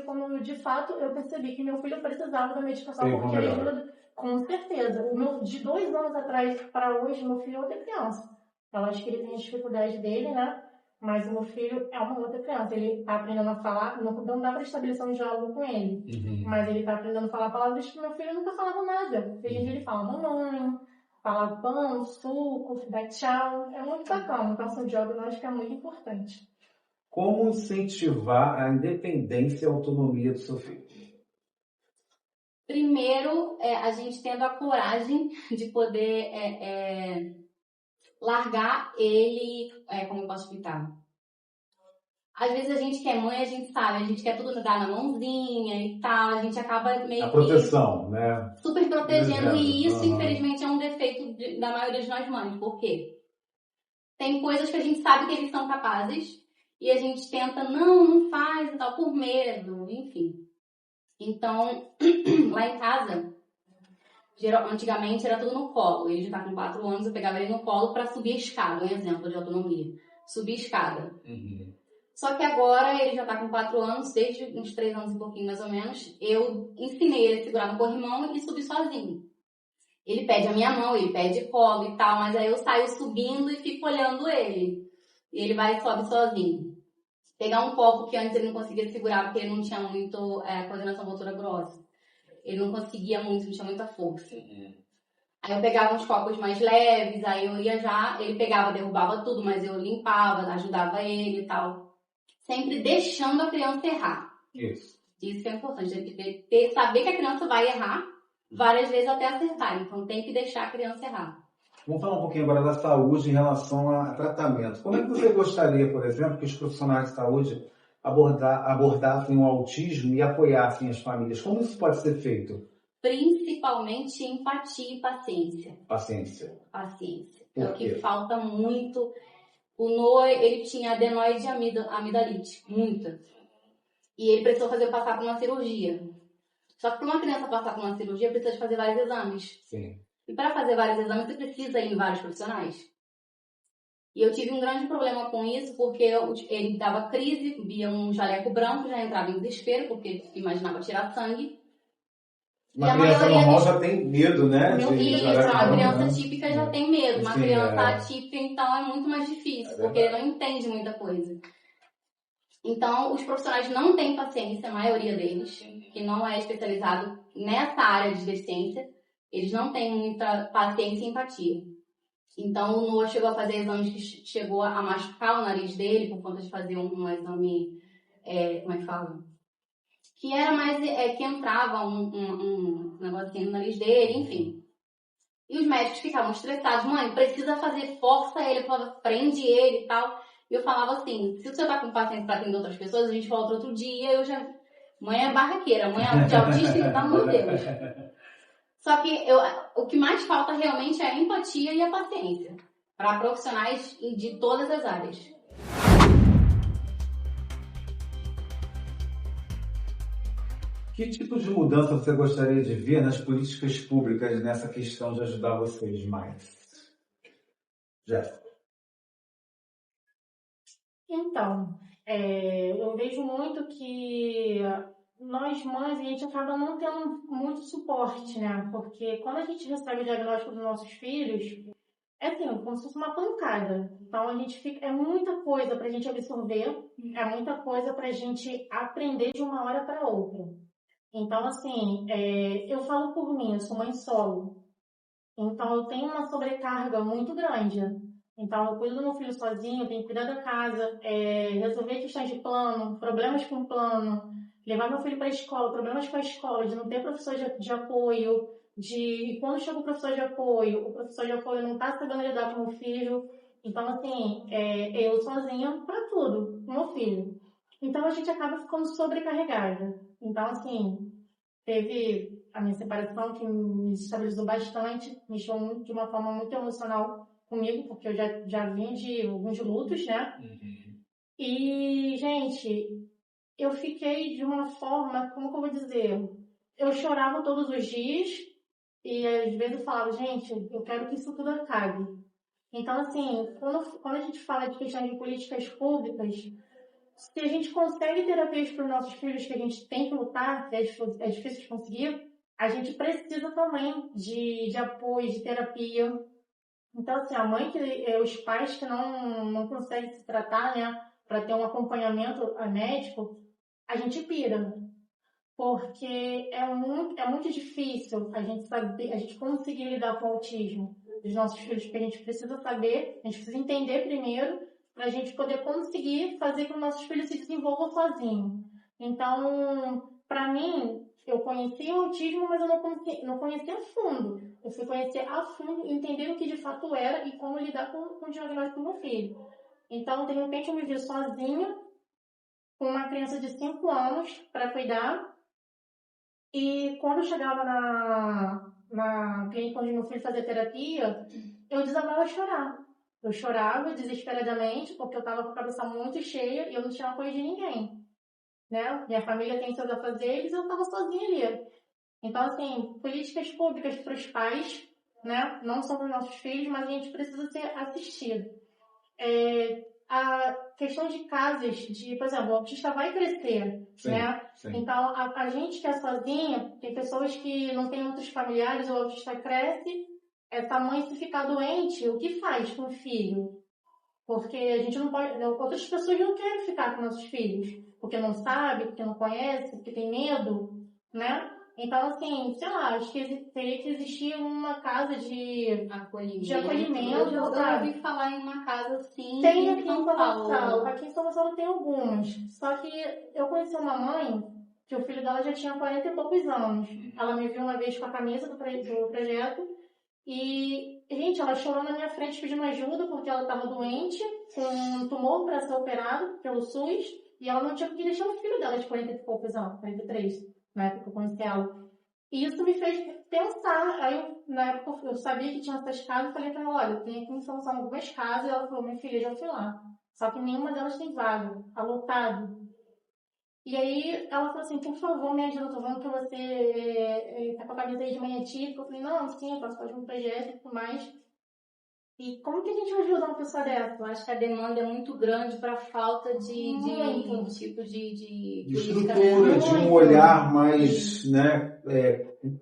quando de fato eu percebi que meu filho precisava da medicação, porque ele ajuda. Com certeza. De 2 anos atrás para hoje, meu filho é outra criança. Eu acho que ele tem as dificuldades dele, né? Mas o meu filho é uma outra criança. Ele está aprendendo a falar, não dá para estabelecer um diálogo com ele. Mas ele está aprendendo a falar palavras que meu filho nunca falava nada. Hoje em dia ele fala mamãe, fala pão, suco, dá tchau. É muito bacana. Então, assim, o diagnóstico é muito importante. Como incentivar a independência e a autonomia do seu filho? Primeiro, a gente tendo a coragem de poder largar ele, como eu posso explicar? Às vezes a gente que é mãe, a gente sabe, a gente quer tudo dar na mãozinha e tal, a gente acaba meio a proteção, né? Super protegendo, e isso, infelizmente, é um defeito da maioria de nós mães. Por quê? Tem coisas que a gente sabe que eles são capazes e a gente tenta, não faz e tal, por medo, enfim. Então, lá em casa, antigamente era tudo no colo. Ele já tá com 4 anos, eu pegava ele no colo para subir a escada, um exemplo de autonomia. Subir a escada. Só que agora ele já tá com 4 anos, desde uns 3 anos e pouquinho mais ou menos, eu ensinei ele a segurar no corrimão e subir sozinho. Ele pede a minha mão, ele pede colo e tal, mas aí eu saio subindo e fico olhando ele. E ele vai e sobe sozinho. Pegar um copo que antes ele não conseguia segurar porque ele não tinha muito coordenação motora grossa. Ele não conseguia muito, não tinha muita força. Aí eu pegava uns copos mais leves, aí eu ia já, ele pegava, derrubava tudo, mas eu limpava, ajudava ele e tal. Sempre deixando a criança errar. Isso que é importante, saber que a criança vai errar várias vezes até acertar. Então tem que deixar a criança errar. Vamos falar um pouquinho agora da saúde em relação a tratamento. Como é que você gostaria, por exemplo, que os profissionais de saúde abordassem o autismo e apoiassem as famílias? Como isso pode ser feito? Principalmente empatia e paciência. Paciência. É o que falta muito. O Noah, ele tinha adenoide amidalite, muita. E ele precisou passar por uma cirurgia. Só que para uma criança passar por uma cirurgia, precisa de fazer vários exames. Sim. E para fazer vários exames, você precisa ir em vários profissionais. E eu tive um grande problema com isso, porque ele dava crise, via um jaleco branco, já entrava em desespero, porque imaginava tirar sangue. Uma criança normal já tem medo, né? A criança típica já tem medo. Uma criança atípica, então, é muito mais difícil, porque ele não entende muita coisa. Então, os profissionais não têm paciência, a maioria deles, que não é especializado nessa área de deficiência. Eles não têm muita paciência e empatia. Então, o Noah chegou a fazer exames que chegou a machucar o nariz dele por conta de fazer um exame, como é que fala? Que era mais, que entrava um negocinho no nariz dele, enfim. E os médicos ficavam estressados. Mãe, precisa fazer, força ele, prende ele e tal. E eu falava assim, se você tá com paciência para atender outras pessoas, a gente volta outro dia, mãe é barraqueira, mãe é de autista, pelo amor de Deus. Só que o que mais falta realmente é a empatia e a paciência para profissionais de todas as áreas. Que tipo de mudança você gostaria de ver nas políticas públicas nessa questão de ajudar vocês mais? Jéssica. Então, eu vejo muito que nós mães, a gente acaba não tendo muito suporte, né? Porque quando a gente recebe o diagnóstico dos nossos filhos, é assim, como se fosse uma pancada. Então a gente fica, é muita coisa pra gente absorver, é muita coisa pra gente aprender de uma hora para outra. Então, assim, eu falo por mim, eu sou mãe solo. Então eu tenho uma sobrecarga muito grande. Então eu cuido do meu filho sozinho, eu tenho que cuidar da casa, resolver questões de plano, problemas com plano, levar meu filho para a escola, problemas com a escola, de não ter professor de apoio, e quando chega o professor de apoio não está sabendo lidar com o meu filho. Então, assim, eu sozinha para tudo, com o meu filho. Então a gente acaba ficando sobrecarregada. Então, assim, teve a minha separação que me estabilizou bastante, me mexeu de uma forma muito emocional comigo, porque eu já vim de alguns lutos, né? E, gente, eu fiquei de uma forma, como que eu vou dizer? Eu chorava todos os dias e às vezes eu falava, gente, eu quero que isso tudo acabe. Então, assim, quando a gente fala de questão de políticas públicas, se a gente consegue terapias para os nossos filhos que a gente tem que lutar, que é difícil de conseguir, a gente precisa também de apoio, de terapia. Então, assim, a mãe, os pais que não conseguem se tratar, né, para ter um acompanhamento médico, a gente pira. Porque é muito difícil a gente saber, a gente conseguir lidar com o autismo dos nossos filhos, porque a gente precisa saber, a gente precisa entender primeiro, para a gente poder conseguir fazer com que os nossos filhos se desenvolvam sozinhos. Então, para mim, eu conheci o autismo, mas eu não conhecia a fundo. Eu fui conhecer a fundo, entender o que de fato era e como lidar com o diagnóstico do meu filho. Então, de repente, eu me vi sozinha, com uma criança de 5 anos para cuidar. E quando eu chegava na clínica onde meu filho fazia terapia, eu desabava a chorar. Eu chorava desesperadamente, porque eu estava com a cabeça muito cheia e eu não tinha apoio de ninguém. Né? Minha família tem seus afazeres e eu estava sozinha ali. Então, assim, políticas públicas para os pais, né? Não só para os nossos filhos, mas a gente precisa ser assistido. A questão de casos, por exemplo, o autista vai crescer, sim, né? Sim. Então, a gente que é sozinha, tem pessoas que não têm outros familiares, o autista cresce, essa mãe se ficar doente, o que faz com o filho? Porque a gente não pode, outras pessoas não querem ficar com nossos filhos, porque não sabe, porque não conhece, porque tem medo, né? Então, assim, sei lá, acho que teria que existir uma casa de acolhimento. Eu ouvi falar em uma casa assim. Tem aqui em São Gonçalo. Aqui em São Gonçalo tem algumas. Só que eu conheci uma mãe que o filho dela já tinha 40 e poucos anos. Ela me viu uma vez com a camisa do projeto e, gente, ela chorou na minha frente pedindo ajuda porque ela estava doente, com um tumor para ser operado pelo SUS, e ela não tinha que deixar o filho dela de 40 e poucos anos, 43. Na época que eu conheci ela. E isso me fez pensar. Aí, na época, eu sabia que tinha essas casas. Eu falei pra ela, olha, tem aqui em São Paulo algumas casas. E ela falou, minha filha, já fui lá. Só que nenhuma delas tem vaga. Tá lotado. E aí, ela falou assim, por favor, me ajuda. Eu tô vendo que você tá com a camisa aí de manhã típica. Eu falei, não, sim, eu faço parte de um projeto e tudo mais. E como que a gente ajuda uma pessoa dessa? Eu acho que a demanda é muito grande para falta de tipo de estrutura, de um olhar mais, né,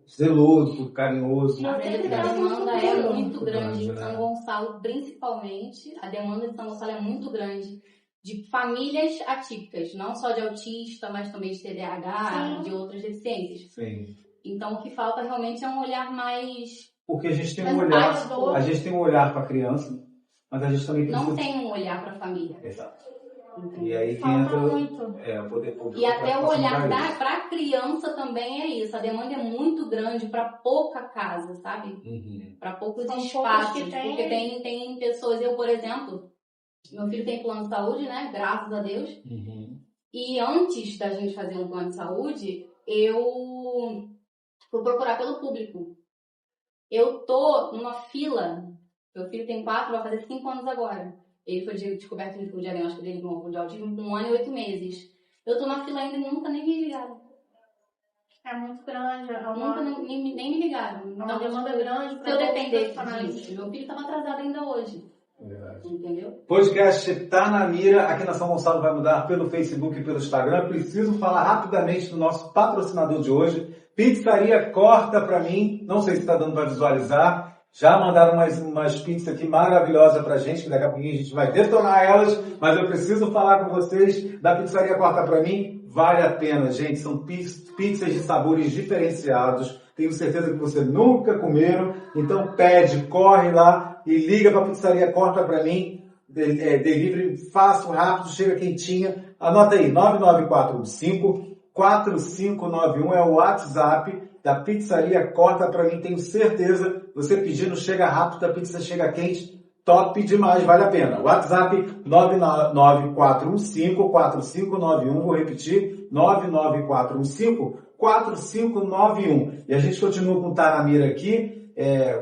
zeloso, carinhoso. A demanda é muito grande em São Gonçalo, principalmente. A demanda de São Gonçalo é muito grande de famílias atípicas, não só de autista, mas também de TDAH, de outras deficiências. Sim. Então, o que falta realmente é um olhar mais... Porque a gente tem um olhar para a criança, mas a gente também precisa... Não tem um olhar para a família. Exato. Entendi. E aí que entra o poder público. E até o olhar para a criança também é isso. A demanda é muito grande para pouca casa, sabe? Para poucos espaços. Porque tem pessoas... Eu, por exemplo, meu filho tem plano de saúde, né? Graças a Deus. E antes da gente fazer um plano de saúde, eu fui procurar pelo público. Eu tô numa fila, meu filho tem 4, vai fazer 5 anos agora. Ele foi descoberto o diagnóstico dele com autismo com 1 ano e 8 meses. Eu tô na fila ainda e nunca nem me ligaram. É muito grande. É Nunca nem me ligaram. É uma demanda grande. Se eu dependesse disso, meu filho estava atrasado ainda hoje. Entendeu? Podcast Tá na Mira, aqui na São Gonçalo vai mudar pelo Facebook e pelo Instagram. Preciso falar rapidamente do nosso patrocinador de hoje, Pizzaria Corta Pra Mim. Não sei se está dando para visualizar. Já mandaram umas pizzas aqui maravilhosas pra gente, que daqui a pouquinho a gente vai detonar elas, mas eu preciso falar com vocês da Pizzaria Corta Pra Mim. Vale a pena, gente. São pizzas de sabores diferenciados. Tenho certeza que você nunca comeram. Então pede, corre lá e liga para a Pizzaria Corta Pra Mim. Delivery fácil, rápido, chega quentinha. Anota aí, 99415-4591 é o WhatsApp da Pizzaria Corta Pra Mim. Tenho certeza, você pedindo, chega rápido, a pizza chega quente. Top demais, vale a pena. WhatsApp 99415-4591. Vou repetir, 99415-4591. E a gente continua com o Tá na Mira aqui,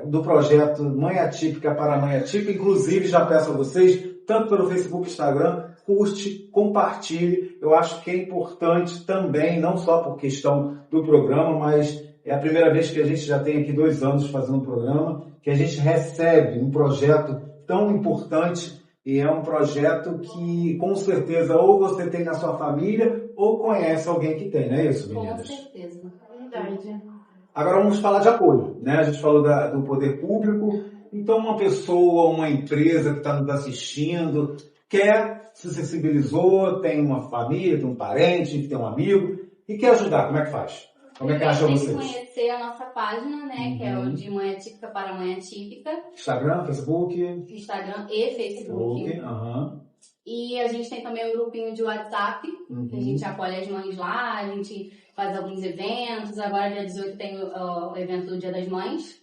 do projeto Mãe Atípica para Mãe Atípica. Inclusive, já peço a vocês, tanto pelo Facebook, Instagram, curte, compartilhe. Eu acho que é importante também, não só por questão do programa, mas é a primeira vez que a gente já tem aqui 2 anos fazendo o programa, que a gente recebe um projeto tão importante, e é um projeto que, com certeza, ou você tem na sua família, ou conhece alguém que tem, não é isso, meninas? Com certeza. Verdade. Agora vamos falar de apoio, né? A gente falou do poder público, então uma pessoa, uma empresa que está nos assistindo, se sensibilizou, tem uma família, tem um parente, tem um amigo, e quer ajudar, como é que faz? Como é que acha Tem vocês? que conhecer a nossa página, né? Que é o de Mãe Atípica para Mãe Atípica. Instagram, Facebook? Instagram e Facebook. E a gente tem também um grupinho de WhatsApp, que a gente acolhe as mães lá, a gente faz alguns eventos. Agora, dia 18, tem o evento do Dia das Mães,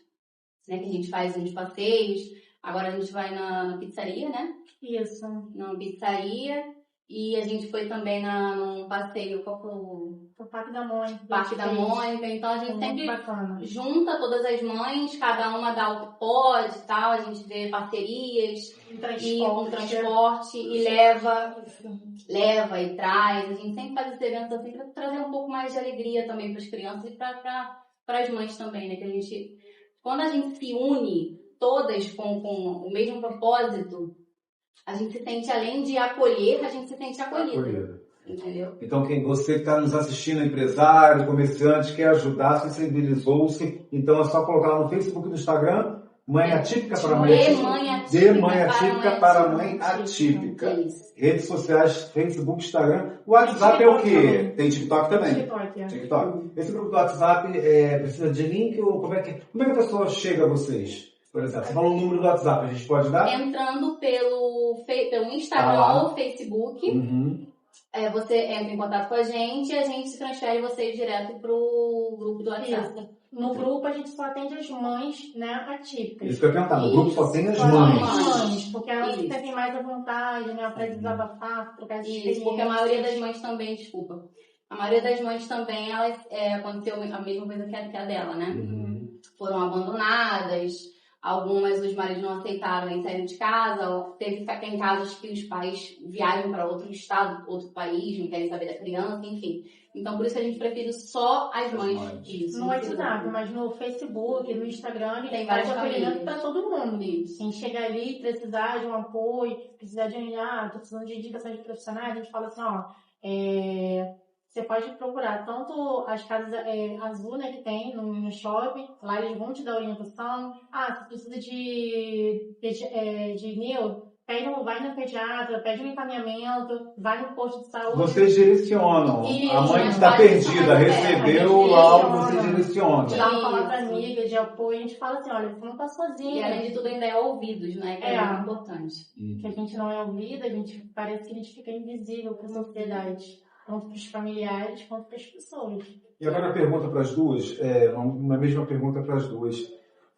né? Que a gente faz uns passeios. Agora a gente vai na pizzaria, né? Isso. Na pizzaria. E a gente foi também num passeio O Parque da Mônica. Parque da Mônica. Então a gente sempre bacana. junta todas as mães, cada uma dá o que pode e tal, a gente vê parcerias e um transporte e leva e traz. A gente sempre faz esses eventos assim para trazer um pouco mais de alegria também para as crianças e para as mães também, né? Que a gente, quando a gente se une todas com o mesmo propósito, a gente se sente, além de acolher, a gente se sente acolhida. Entendeu? Então, você que está nos assistindo, empresário, comerciante, quer ajudar, sensibilizou-se, então é só colocar lá no Facebook e no Instagram, Mãe Atípica para Mãe Atípica. De Mãe Atípica para Mãe Atípica. Redes sociais, Facebook, Instagram. O WhatsApp é o quê? Tem TikTok também? TikTok. Esse grupo do WhatsApp precisa de link ou como é que a pessoa chega a vocês? Por exemplo, você falou o número do WhatsApp, a gente pode dar? Entrando pelo Instagram ou Facebook, você entra em contato com a gente e a gente transfere vocês direto pro grupo do WhatsApp. Isso. No grupo a gente só atende as mães, né, atípicas. Isso que eu ia perguntar, no grupo só tem as Só mães. as mães, porque elas se sentem mais à vontade, né, para desabafar, trocar de experiência. Isso, porque a maioria das mães também, a maioria das mães também, elas, aconteceu a mesma coisa que a dela, né? Foram abandonadas. Algumas os maridos não aceitaram e saíram de casa. Tem casos que os pais viajam para outro estado, outro país, não querem saber da criança, enfim. Então, por isso que a gente prefere só as mães. Isso, no WhatsApp, mas no Facebook, no Instagram, a gente tem faz várias acolhimento para todo mundo. Isso. Quem chega ali, precisar de um apoio, precisar de tô precisando de indicações de profissionais, a gente fala assim, você pode procurar tanto as casas azul, né, que tem no shopping, lá eles vão te dar orientação. Você precisa de neuro, vai no pediatra, pede um encaminhamento, vai no posto de saúde. Vocês direcionam. Isso, a mãe está perdida, recebeu o laudo, vocês direcionam. Dá uma palavra amiga, de apoio, a gente fala assim, olha, você não está sozinha. E além de tudo ainda é ouvidos, né, que é muito importante. Que a gente não é ouvida, parece que a gente fica invisível para a sociedade. Tanto para os familiares quanto para as pessoas. E agora a pergunta para as duas, uma mesma pergunta para as duas.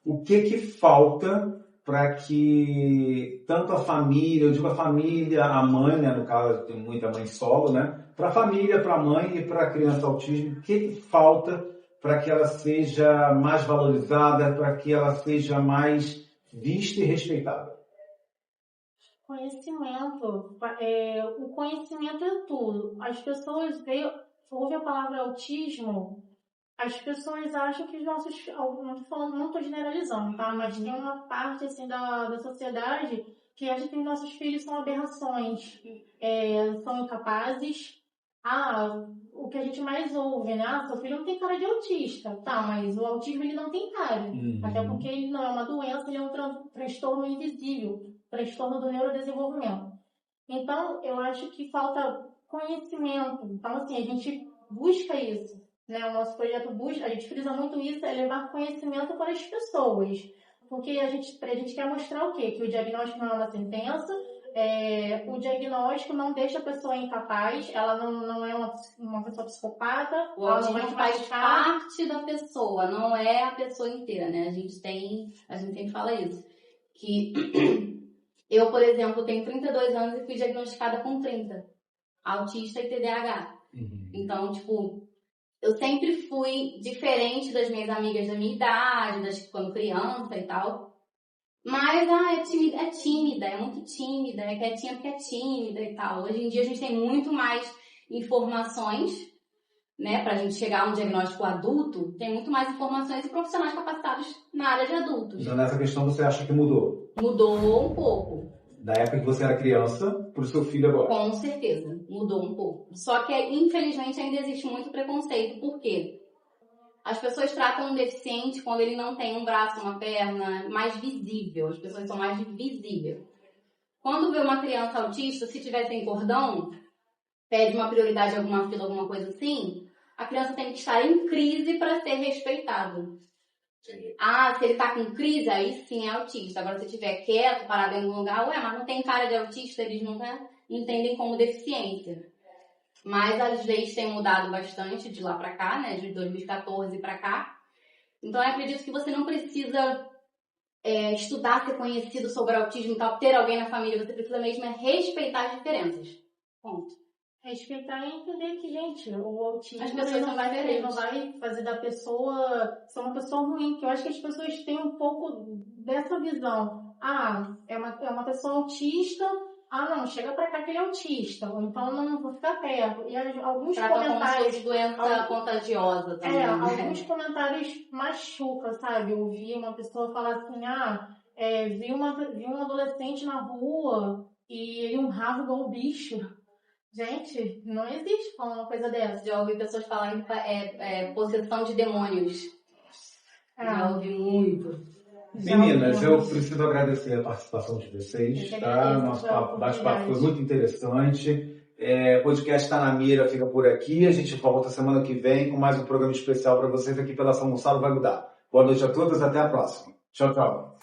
O que falta para que tanto a família, eu digo a família, a mãe, né, no caso tem muita mãe solo, né, para a família, para a mãe e para a criança autismo, o que falta para que ela seja mais valorizada, para que ela seja mais vista e respeitada? Conhecimento. O conhecimento é tudo. As pessoas ouvem a palavra autismo, as pessoas acham que os nossos... Não estou generalizando, tá? Mas tem uma parte, assim, da sociedade que acha que os nossos filhos são aberrações, são incapazes. O que a gente mais ouve, né? Seu filho não tem cara de autista. Tá, mas o autismo ele não tem cara. Até porque ele não é uma doença, ele é um transtorno invisível, transtorno do neurodesenvolvimento. Então, eu acho que falta conhecimento. Então, assim, a gente busca isso, né? O nosso projeto busca, a gente frisa muito isso, é levar conhecimento para as pessoas. Porque a gente quer mostrar o quê? Que o diagnóstico não é uma sentença, o diagnóstico não deixa a pessoa incapaz, ela não é uma pessoa psicopata, o ela não autismo vai faz parte da pessoa, não é a pessoa inteira, né? A gente sempre fala isso. Que eu, por exemplo, tenho 32 anos e fui diagnosticada com 30, autista e TDAH. Então, tipo, eu sempre fui diferente das minhas amigas da minha idade, quando criança e tal. Mas, é tímida, é muito tímida, é quietinha porque é tímida e tal. Hoje em dia a gente tem muito mais informações, né, pra gente chegar a um diagnóstico adulto, tem muito mais informações e profissionais capacitados na área de adultos. Então nessa questão você acha que mudou? Mudou um pouco. Da época que você era criança pro seu filho agora? Com certeza, mudou um pouco. Só que, infelizmente, ainda existe muito preconceito. Por quê? As pessoas tratam um deficiente quando ele não tem um braço, uma perna, mais visível. As pessoas são mais visíveis. Quando vê uma criança autista, se tiver sem cordão, pede uma prioridade em alguma fila, alguma coisa assim, a criança tem que estar em crise para ser respeitada. Se ele tá com crise, aí sim é autista. Agora, se estiver quieto, parado em algum lugar, mas não tem cara de autista, eles nunca entendem como deficiência. Mas as leis têm mudado bastante de lá pra cá, né? De 2014 pra cá. Então, eu acredito que você não precisa estudar, ser conhecido sobre autismo e tal, ter alguém na família. Você precisa mesmo respeitar as diferenças. Ponto. Respeitar e entender que, gente, o autismo as pessoas não vai fazer da pessoa ser uma pessoa ruim. Que eu acho que as pessoas têm um pouco dessa visão. É uma pessoa autista... não, chega pra cá que ele é autista, ou então não vou ficar perto. E alguns comentários... doença contagiosa também. Alguns comentários machucam, sabe? Eu ouvi uma pessoa falar assim, vi um adolescente na rua e ele honrava igual o bicho. Gente, não existe uma coisa dessa. Já ouvi pessoas falarem possessão de demônios. Já ouvi muito. Meninas, eu preciso agradecer a participação de vocês, tá? Nosso bate-papo foi muito interessante. O podcast está na mira, fica por aqui. A gente volta semana que vem com mais um programa especial para vocês aqui pela Ação Gonçalo Vai Mudar. Boa noite a todas, até a próxima. Tchau, tchau.